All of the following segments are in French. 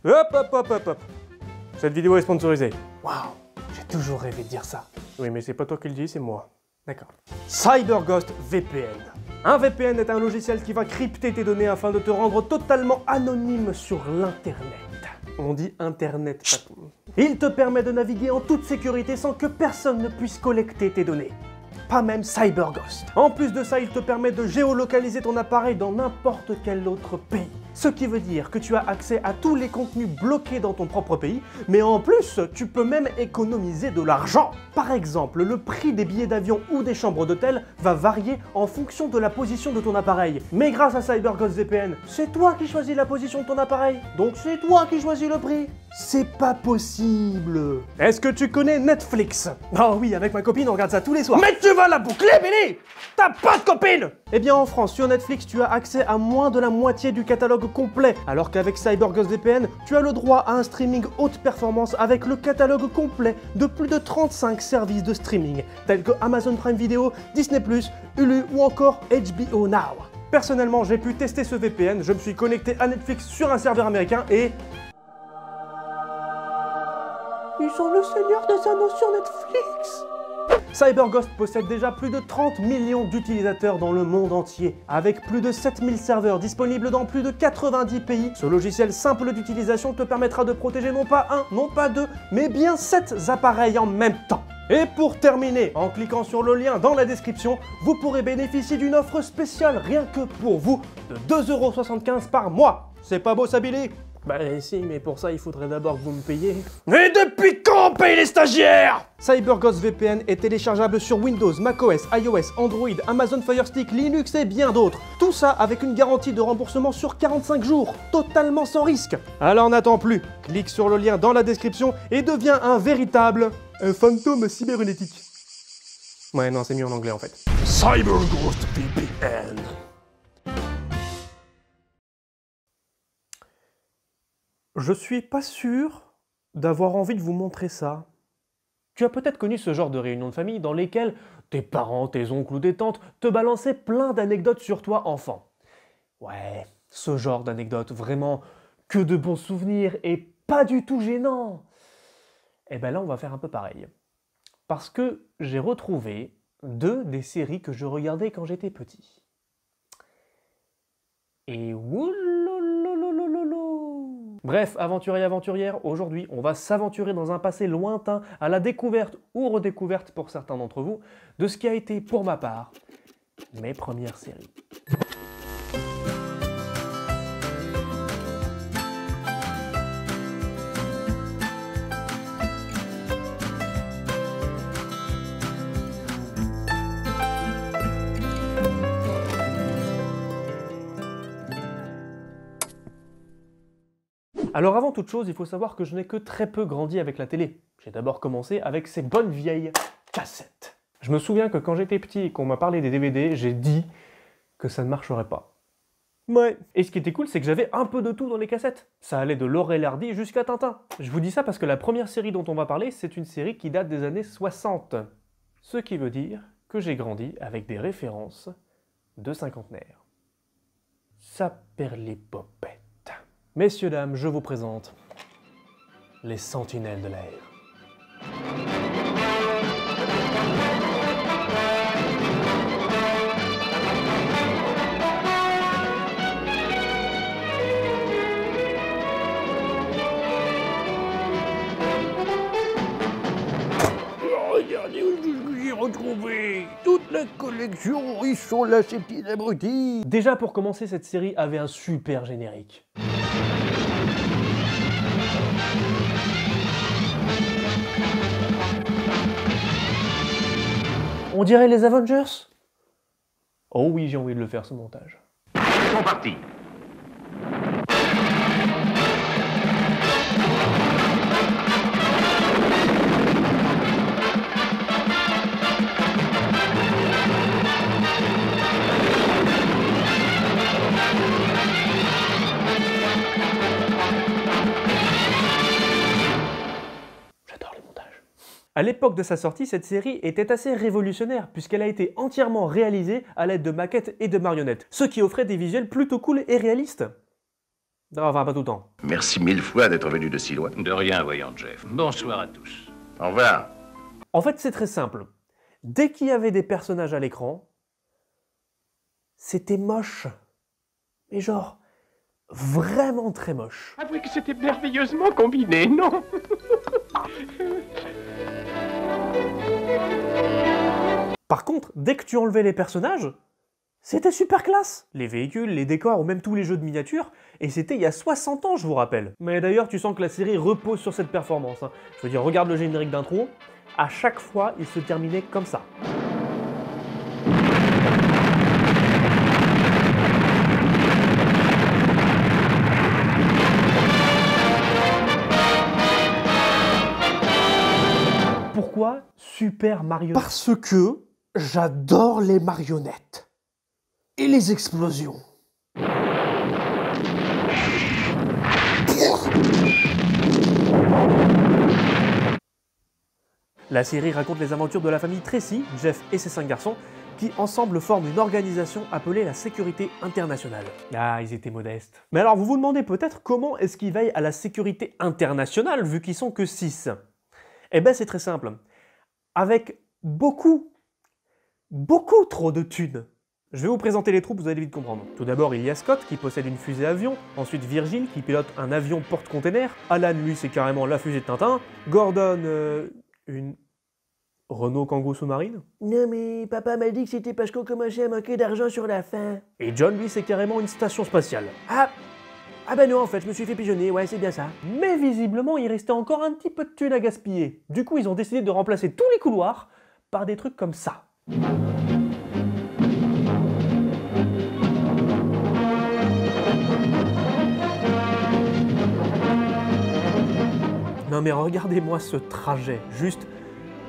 Hop, hop, hop, hop, hop. Cette vidéo est sponsorisée. Waouh, j'ai toujours rêvé de dire ça. Oui, mais c'est pas toi qui le dis, c'est moi. D'accord. CyberGhost VPN. Un VPN est un logiciel qui va crypter tes données afin de te rendre totalement anonyme sur l'Internet. On dit Internet, pas tout. Il te permet de naviguer en toute sécurité sans que personne ne puisse collecter tes données. Pas même CyberGhost. En plus de ça, il te permet de géolocaliser ton appareil dans n'importe quel autre pays. Ce qui veut dire que tu as accès à tous les contenus bloqués dans ton propre pays, mais en plus, tu peux même économiser de l'argent. Par exemple, le prix des billets d'avion ou des chambres d'hôtel va varier en fonction de la position de ton appareil. Mais grâce à CyberGhost VPN, c'est toi qui choisis la position de ton appareil. Donc c'est toi qui choisis le prix. C'est pas possible. Est-ce que tu connais Netflix? Oh oui, avec ma copine, on regarde ça tous les soirs. Mais tu vas la boucler, Billy! T'as pas de copine! Eh bien en France, sur Netflix, tu as accès à moins de la moitié du catalogue complet, alors qu'avec CyberGhost VPN, tu as le droit à un streaming haute performance avec le catalogue complet de plus de 35 services de streaming, tels que Amazon Prime Video, Disney+, Hulu ou encore HBO Now. Personnellement, j'ai pu tester ce VPN, je me suis connecté à Netflix sur un serveur américain et... Ils sont le Seigneur des Anneaux sur Netflix! CyberGhost possède déjà plus de 30 millions d'utilisateurs dans le monde entier, avec plus de 7000 serveurs disponibles dans plus de 90 pays. Ce logiciel simple d'utilisation te permettra de protéger non pas un, non pas deux, mais bien 7 appareils en même temps. Et pour terminer, en cliquant sur le lien dans la description, vous pourrez bénéficier d'une offre spéciale rien que pour vous de 2,75 € par mois. C'est pas beau ça, Billy? Bah si, mais pour ça, il faudrait d'abord que vous me payiez. Et depuis quand on paye les stagiaires? CyberGhost VPN est téléchargeable sur Windows, macOS, iOS, Android, Amazon Fire Stick, Linux et bien d'autres. Tout ça avec une garantie de remboursement sur 45 jours, totalement sans risque. Alors n'attends plus, clique sur le lien dans la description et deviens un véritable... un fantôme cybernétique. Ouais, non, c'est mieux en anglais en fait. CyberGhost VPN. Je suis pas sûr d'avoir envie de vous montrer ça. Tu as peut-être connu ce genre de réunion de famille dans lesquelles tes parents, tes oncles ou tes tantes te balançaient plein d'anecdotes sur toi enfant. Ouais, ce genre d'anecdotes, vraiment que de bons souvenirs et pas du tout gênants. Et ben là, on va faire un peu pareil. Parce que j'ai retrouvé 2 des séries que je regardais quand j'étais petit. Et bref, aventuriers et aventurières, aujourd'hui, on va s'aventurer dans un passé lointain à la découverte ou redécouverte pour certains d'entre vous de ce qui a été, pour ma part, mes premières séries. Alors avant toute chose, il faut savoir que je n'ai que très peu grandi avec la télé. J'ai d'abord commencé avec ces bonnes vieilles cassettes. Je me souviens que quand j'étais petit et qu'on m'a parlé des DVD, j'ai dit que ça ne marcherait pas. Ouais. Et ce qui était cool, c'est que j'avais un peu de tout dans les cassettes. Ça allait de Laurel et Hardy jusqu'à Tintin. Je vous dis ça parce que la première série dont on va parler, c'est une série qui date des années 60. Ce qui veut dire que j'ai grandi avec des références de cinquantenaires. Saperlipopette. Messieurs, dames, je vous présente les Sentinelles de l'air. Regardez où j'ai retrouvé toute la collection, ils sont là ces petits abrutis. Déjà pour commencer, cette série avait un super générique. On dirait les Avengers? Oh oui, j'ai envie de le faire ce montage. Ils sont partis. À l'époque de sa sortie, cette série était assez révolutionnaire puisqu'elle a été entièrement réalisée à l'aide de maquettes et de marionnettes, ce qui offrait des visuels plutôt cool et réalistes. Enfin, pas tout le temps. Merci mille fois d'être venu de si loin. De rien, voyant Jeff. Bonsoir à tous. Au revoir. En fait, c'est très simple. Dès qu'il y avait des personnages à l'écran, c'était moche. Mais genre, vraiment très moche. Avouez que c'était merveilleusement combiné, non? Par contre, dès que tu enlevais les personnages, c'était super classe. Les véhicules, les décors ou même tous les jeux de miniatures, et c'était il y a 60 ans, je vous rappelle. Mais d'ailleurs, tu sens que la série repose sur cette performance. Hein. Je veux dire, regarde le générique d'intro, à chaque fois, il se terminait comme ça. Pourquoi Super Mario? Parce que j'adore les marionnettes. Et les explosions. La série raconte les aventures de la famille Tracy, Jeff et ses 5 garçons, qui ensemble forment une organisation appelée la Sécurité Internationale. Ah, ils étaient modestes. Mais alors vous vous demandez peut-être comment est-ce qu'ils veillent à la sécurité internationale vu qu'ils sont que 6. Eh ben c'est très simple. Avec beaucoup trop de thunes. Je vais vous présenter les troupes, vous allez vite comprendre. Tout d'abord, il y a Scott qui possède une fusée avion, ensuite Virgil qui pilote un avion porte-container, Alan lui c'est carrément la fusée de Tintin, Gordon une Renault Kangoo sous-marine. Non mais papa m'a dit que c'était parce qu'on commençait à manquer d'argent sur la fin. Et John lui c'est carrément une station spatiale. Ah bah non en fait, je me suis fait pigeonner, ouais c'est bien ça. Mais visiblement il restait encore un petit peu de thunes à gaspiller. Du coup ils ont décidé de remplacer tous les couloirs par des trucs comme ça. Non mais regardez-moi ce trajet, juste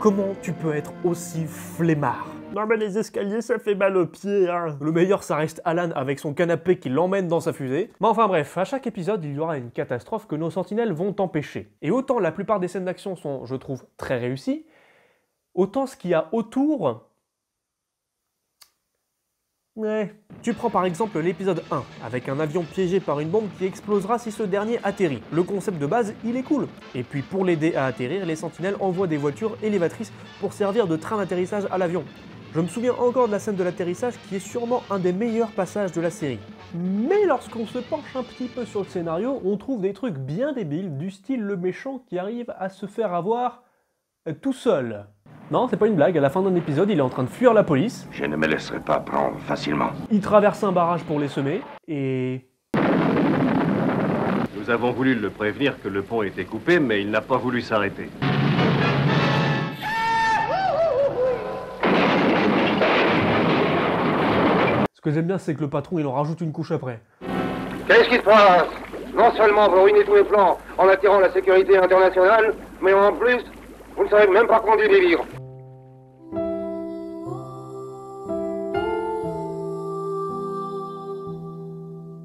comment tu peux être aussi flemmard? Non mais les escaliers ça fait mal aux pieds, hein. Le meilleur ça reste Alan avec son canapé qui l'emmène dans sa fusée. Mais enfin bref, à chaque épisode il y aura une catastrophe que nos sentinelles vont empêcher. Et autant la plupart des scènes d'action sont, je trouve, très réussies, autant ce qu'il y a autour... Ouais. Tu prends par exemple l'épisode 1, avec un avion piégé par une bombe qui explosera si ce dernier atterrit. Le concept de base, il est cool. Et puis pour l'aider à atterrir, les sentinelles envoient des voitures élévatrices pour servir de train d'atterrissage à l'avion. Je me souviens encore de la scène de l'atterrissage qui est sûrement un des meilleurs passages de la série. Mais lorsqu'on se penche un petit peu sur le scénario, on trouve des trucs bien débiles, du style le méchant qui arrive à se faire avoir tout seul. Non, c'est pas une blague, à la fin d'un épisode, il est en train de fuir la police. Je ne me laisserai pas prendre facilement. Il traverse un barrage pour les semer, et... Nous avons voulu le prévenir que le pont était coupé, mais il n'a pas voulu s'arrêter. Ce que j'aime bien, c'est que le patron, il en rajoute une couche après. Qu'est-ce qui se passe? Non seulement vous ruinez tous les plans en attirant la sécurité internationale, mais en plus, vous ne savez même pas conduire des vivres.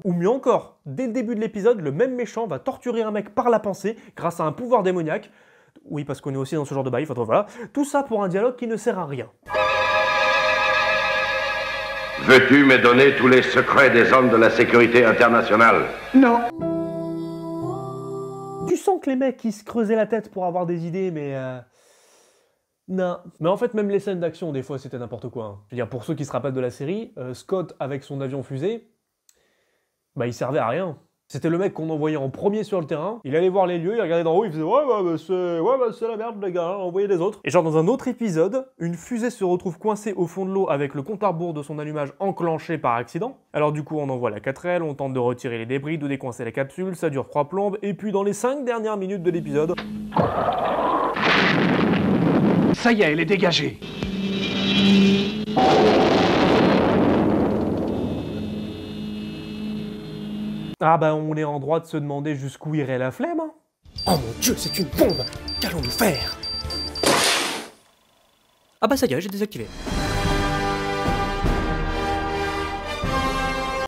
Ou mieux encore, dès le début de l'épisode, le même méchant va torturer un mec par la pensée grâce à un pouvoir démoniaque. Oui, parce qu'on est aussi dans ce genre de bail, enfin voilà. Tout ça pour un dialogue qui ne sert à rien. Veux-tu me donner tous les secrets des hommes de la sécurité internationale? Non. Tu sens que les mecs, ils se creusaient la tête pour avoir des idées, mais... Non. Mais en fait, même les scènes d'action, des fois, c'était n'importe quoi. Hein. Je veux dire, pour ceux qui se rappellent de la série, Scott, avec son avion fusée, bah il servait à rien. C'était le mec qu'on envoyait en premier sur le terrain, il allait voir les lieux, il regardait d'en haut, il faisait ouais, c'est la merde les gars, hein, envoyez les autres. Et genre dans un autre épisode, une fusée se retrouve coincée au fond de l'eau avec le compte à rebours de son allumage enclenché par accident. Alors du coup on envoie la 4L, on tente de retirer les débris, de décoincer la capsule, ça dure 3 plombes, et puis dans les 5 dernières minutes de l'épisode... Ça y est, elle est dégagée. Ah bah on est en droit de se demander jusqu'où irait la flemme. Hein. Oh mon Dieu, c'est une bombe! Qu'allons-nous faire? Ah bah ça y est, j'ai désactivé.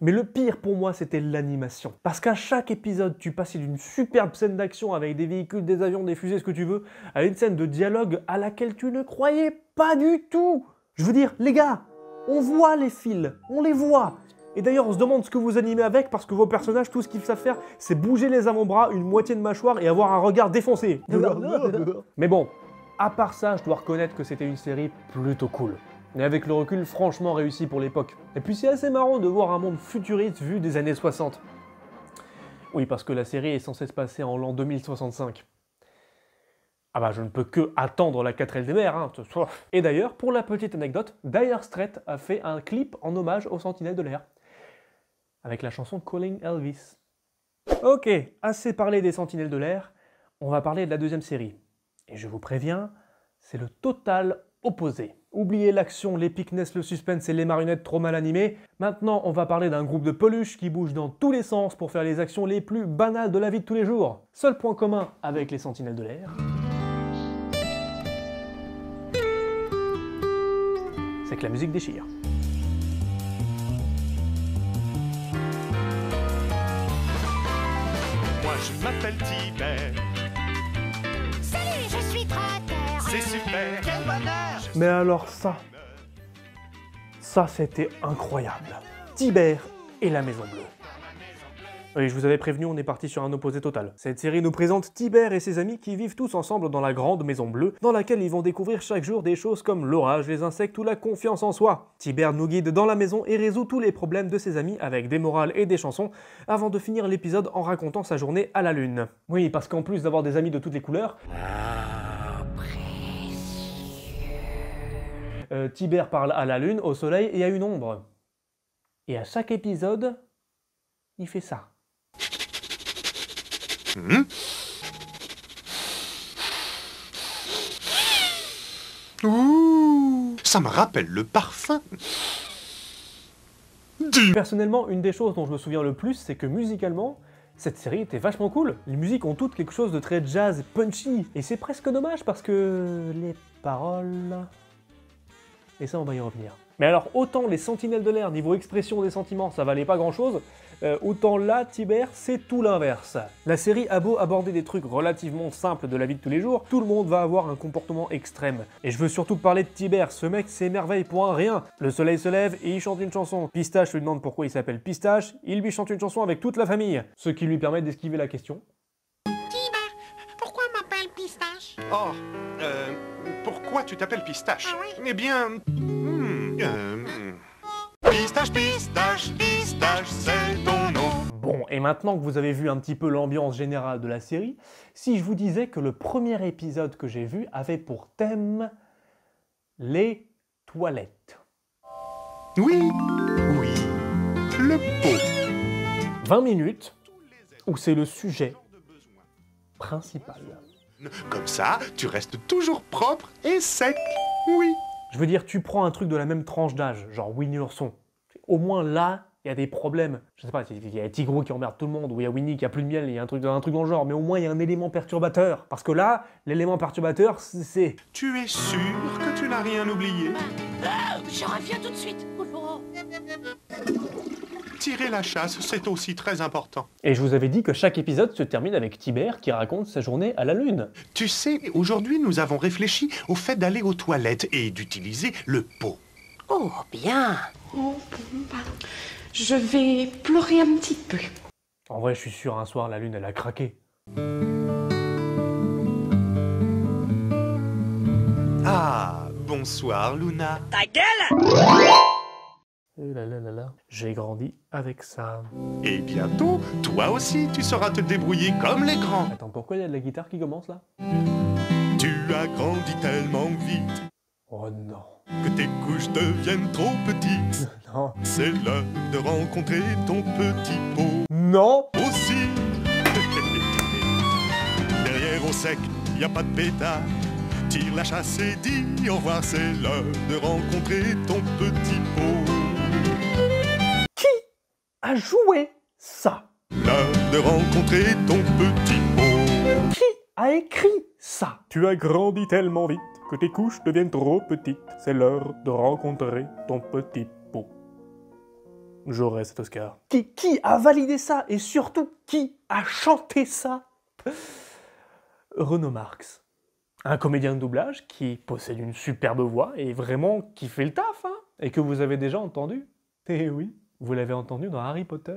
Mais le pire pour moi, c'était l'animation. Parce qu'à chaque épisode, tu passais d'une superbe scène d'action avec des véhicules, des avions, des fusées, ce que tu veux, à une scène de dialogue à laquelle tu ne croyais pas du tout. Je veux dire, les gars, on voit les fils, on les voit. Et d'ailleurs, on se demande ce que vous animez avec, parce que vos personnages, tout ce qu'ils savent faire, c'est bouger les avant-bras, une moitié de mâchoire et avoir un regard défoncé. Mais bon, à part ça, je dois reconnaître que c'était une série plutôt cool. Et avec le recul, franchement réussi pour l'époque. Et puis c'est assez marrant de voir un monde futuriste vu des années 60. Oui, parce que la série est censée se passer en l'an 2065. Ah bah je ne peux que attendre la 4L des mers, hein. Et d'ailleurs, pour la petite anecdote, Dire Straits a fait un clip en hommage aux Sentinelles de l'air. Avec la chanson Calling Elvis. Ok, assez parlé des Sentinelles de l'air, on va parler de la deuxième série. Et je vous préviens, c'est le total opposé. Oubliez l'action, l'épicness, le suspense et les marionnettes trop mal animées. Maintenant, on va parler d'un groupe de peluches qui bougent dans tous les sens pour faire les actions les plus banales de la vie de tous les jours. Seul point commun avec les Sentinelles de l'air, c'est que la musique déchire. Moi je m'appelle Tibère. Salut, je suis Trotter. C'est super. Quel bonheur. Mais alors ça c'était incroyable. Tibère et la Maison Bleue. Oui, je vous avais prévenu, on est parti sur un opposé total. Cette série nous présente Tibère et ses amis qui vivent tous ensemble dans la grande Maison Bleue, dans laquelle ils vont découvrir chaque jour des choses comme l'orage, les insectes ou la confiance en soi. Tibère nous guide dans la maison et résout tous les problèmes de ses amis avec des morales et des chansons, avant de finir l'épisode en racontant sa journée à la lune. Oui, parce qu'en plus d'avoir des amis de toutes les couleurs, Tibère parle à la lune, au soleil et à une ombre. Et à chaque épisode, il fait ça. Ouh, ça me rappelle le parfum. Personnellement, une des choses dont je me souviens le plus, c'est que musicalement, cette série était vachement cool. Les musiques ont toutes quelque chose de très jazz, punchy. Et c'est presque dommage parce que les paroles... Et ça, on va y revenir. Mais alors, autant les Sentinelles de l'air, niveau expression des sentiments, ça valait pas grand-chose, autant là, Tibère, c'est tout l'inverse. La série a beau aborder des trucs relativement simples de la vie de tous les jours, tout le monde va avoir un comportement extrême. Et je veux surtout parler de Tibère, ce mec s'émerveille pour un rien. Le soleil se lève et il chante une chanson. Pistache lui demande pourquoi il s'appelle Pistache, il lui chante une chanson avec toute la famille. Ce qui lui permet d'esquiver la question. Tibère, pourquoi m'appelle Pistache? Oh, pourquoi tu t'appelles Pistache? Ah oui? Eh bien... Pistache, pistache, pistache, c'est ton nom. Bon, et maintenant que vous avez vu un petit peu l'ambiance générale de la série, si je vous disais que le premier épisode que j'ai vu avait pour thème les toilettes. Oui, oui, le pot. 20 minutes où c'est le sujet principal. Comme ça, tu restes toujours propre et sec. Oui. Je veux dire, tu prends un truc de la même tranche d'âge, genre Winnie l'ourson. Au moins là, il y a des problèmes. Je sais pas, il y a Tigrou qui emmerde tout le monde, ou il y a Winnie qui a plus de miel, il y a un truc dans le genre, mais au moins il y a un élément perturbateur. Parce que là, l'élément perturbateur, c'est... Tu es sûr que tu n'as rien oublié? Je reviens tout de suite. Oh. Tirer la chasse, c'est aussi très important. Et je vous avais dit que chaque épisode se termine avec Tibère qui raconte sa journée à la lune. Tu sais, aujourd'hui, nous avons réfléchi au fait d'aller aux toilettes et d'utiliser le pot. Oh, bien. Oh, je vais pleurer un petit peu. En vrai, je suis sûr, un soir, la lune, elle a craqué. Ah, bonsoir, Luna. Ta gueule! J'ai grandi avec ça. Et bientôt, toi aussi, tu sauras te débrouiller comme les grands. Attends, pourquoi il y a de la guitare qui commence là? Tu as grandi tellement vite Oh non. que tes couches deviennent trop petites. Non. C'est l'heure de rencontrer ton petit pot. Non. Aussi. Derrière au sec, y a pas de pétard. Tire la chasse et dis au revoir, c'est l'heure de rencontrer ton petit pot. A joué ça? L'heure de rencontrer ton petit pot. Qui a écrit ça? Tu as grandi tellement vite que tes couches deviennent trop petites. C'est l'heure de rencontrer ton petit pot. J'aurai cet Oscar. Qui a validé ça? Et surtout, qui a chanté ça? Renaud Marx. Un comédien de doublage qui possède une superbe voix et vraiment qui fait le taf, hein, et que vous avez déjà entendu. Eh oui. Vous l'avez entendu dans Harry Potter.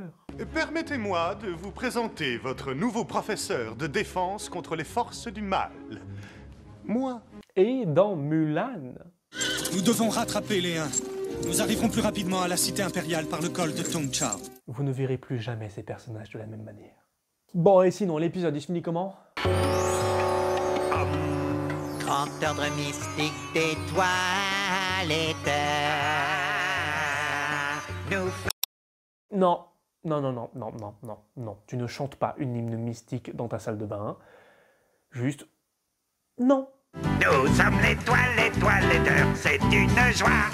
Permettez-moi de vous présenter votre nouveau professeur de défense contre les forces du mal. Moi. Et dans Mulan. Nous devons rattraper les Huns. Nous arriverons plus rapidement à la cité impériale par le col de Tongcha. Vous ne verrez plus jamais ces personnages de la même manière. Bon, et sinon, l'épisode il se finit comment? Grand ordre mystique des toilettes. Non, non. Tu ne chantes pas une hymne mystique dans ta salle de bain. Juste... non. Nous sommes les toiletteurs, c'est une joie.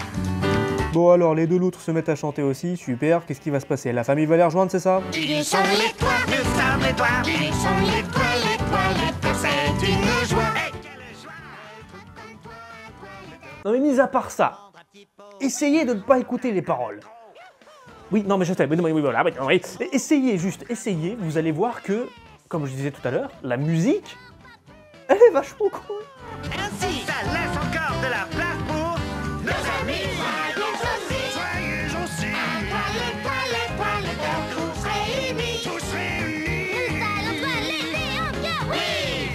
Bon alors, les deux loutres se mettent à chanter aussi, super, qu'est-ce qui va se passer? La famille va les rejoindre, c'est ça? Ils sont les toilettes, nous sommes les toilettes. Ils sont les toiletteurs, c'est une joie. Non mais mis à part ça, essayez de ne pas écouter les paroles. Oui, non mais je sais, oui, voilà, oui. Essayez, vous allez voir que, comme je disais tout à l'heure, la musique, elle est vachement cool. Ainsi, ça laisse encore de la place pour nos amis. Soyez aussi. Toiletteurs, tous réunis. Nous allons toiletter en bien, oui.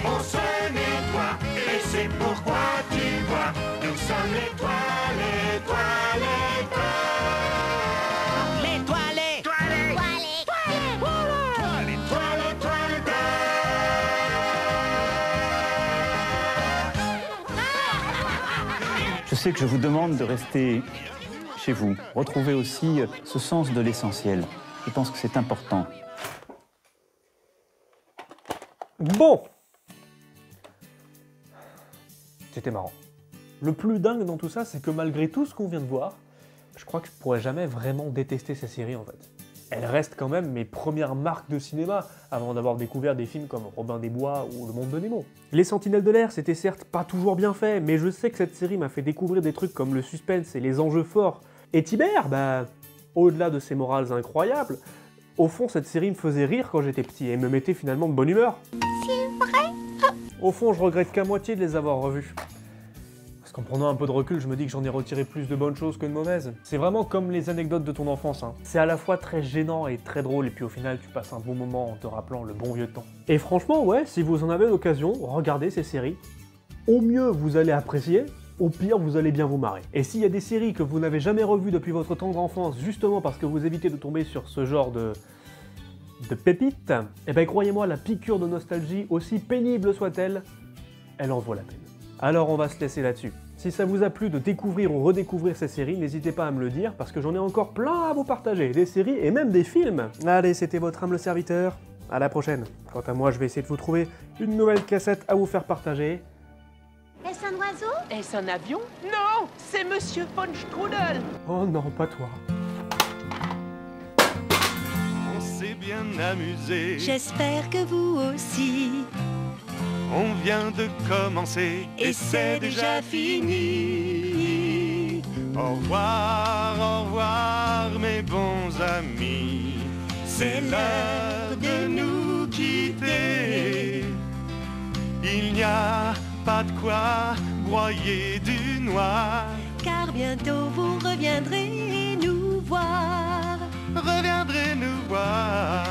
On se nettoie, et c'est pourquoi tu vois, nous sommes les toiletteurs. Les toilettes. Je sais que je vous demande de rester chez vous. Retrouvez aussi ce sens de l'essentiel. Je pense que c'est important. Bon. C'était marrant. Le plus dingue dans tout ça, c'est que malgré tout ce qu'on vient de voir, je crois que je pourrais jamais vraiment détester ces séries en fait. Elles restent quand même mes premières marques de cinéma, avant d'avoir découvert des films comme Robin des Bois ou Le Monde de Nemo. Les Sentinelles de l'air, c'était certes pas toujours bien fait, mais je sais que cette série m'a fait découvrir des trucs comme le suspense et les enjeux forts. Et Tibère, bah, au-delà de ses morales incroyables, au fond cette série me faisait rire quand j'étais petit et me mettait finalement de bonne humeur. C'est vrai? Au fond, je regrette qu'à moitié de les avoir revus. Parce qu'en prenant un peu de recul, je me dis que j'en ai retiré plus de bonnes choses que de mauvaises. C'est vraiment comme les anecdotes de ton enfance, hein. C'est à la fois très gênant et très drôle, et puis au final, tu passes un bon moment en te rappelant le bon vieux temps. Et franchement, ouais, si vous en avez l'occasion, regardez ces séries. Au mieux, vous allez apprécier, au pire, vous allez bien vous marrer. Et s'il y a des séries que vous n'avez jamais revues depuis votre tendre enfance, justement parce que vous évitez de tomber sur ce genre de pépites, eh ben croyez-moi, la piqûre de nostalgie, aussi pénible soit-elle, elle en vaut la peine. Alors on va se laisser là-dessus. Si ça vous a plu de découvrir ou redécouvrir ces séries, n'hésitez pas à me le dire, parce que j'en ai encore plein à vous partager, des séries et même des films. Allez, c'était votre humble serviteur, à la prochaine. Quant à moi, je vais essayer de vous trouver une nouvelle cassette à vous faire partager. Est-ce un oiseau? Est-ce un avion? Non, c'est Monsieur von Strudel. Oh non, pas toi. On s'est bien amusé. J'espère que vous aussi. On vient de commencer et c'est déjà fini. Au revoir mes bons amis. C'est l'heure de nous quitter. Il n'y a pas de quoi broyer du noir. Car bientôt vous reviendrez nous voir. Reviendrez nous voir.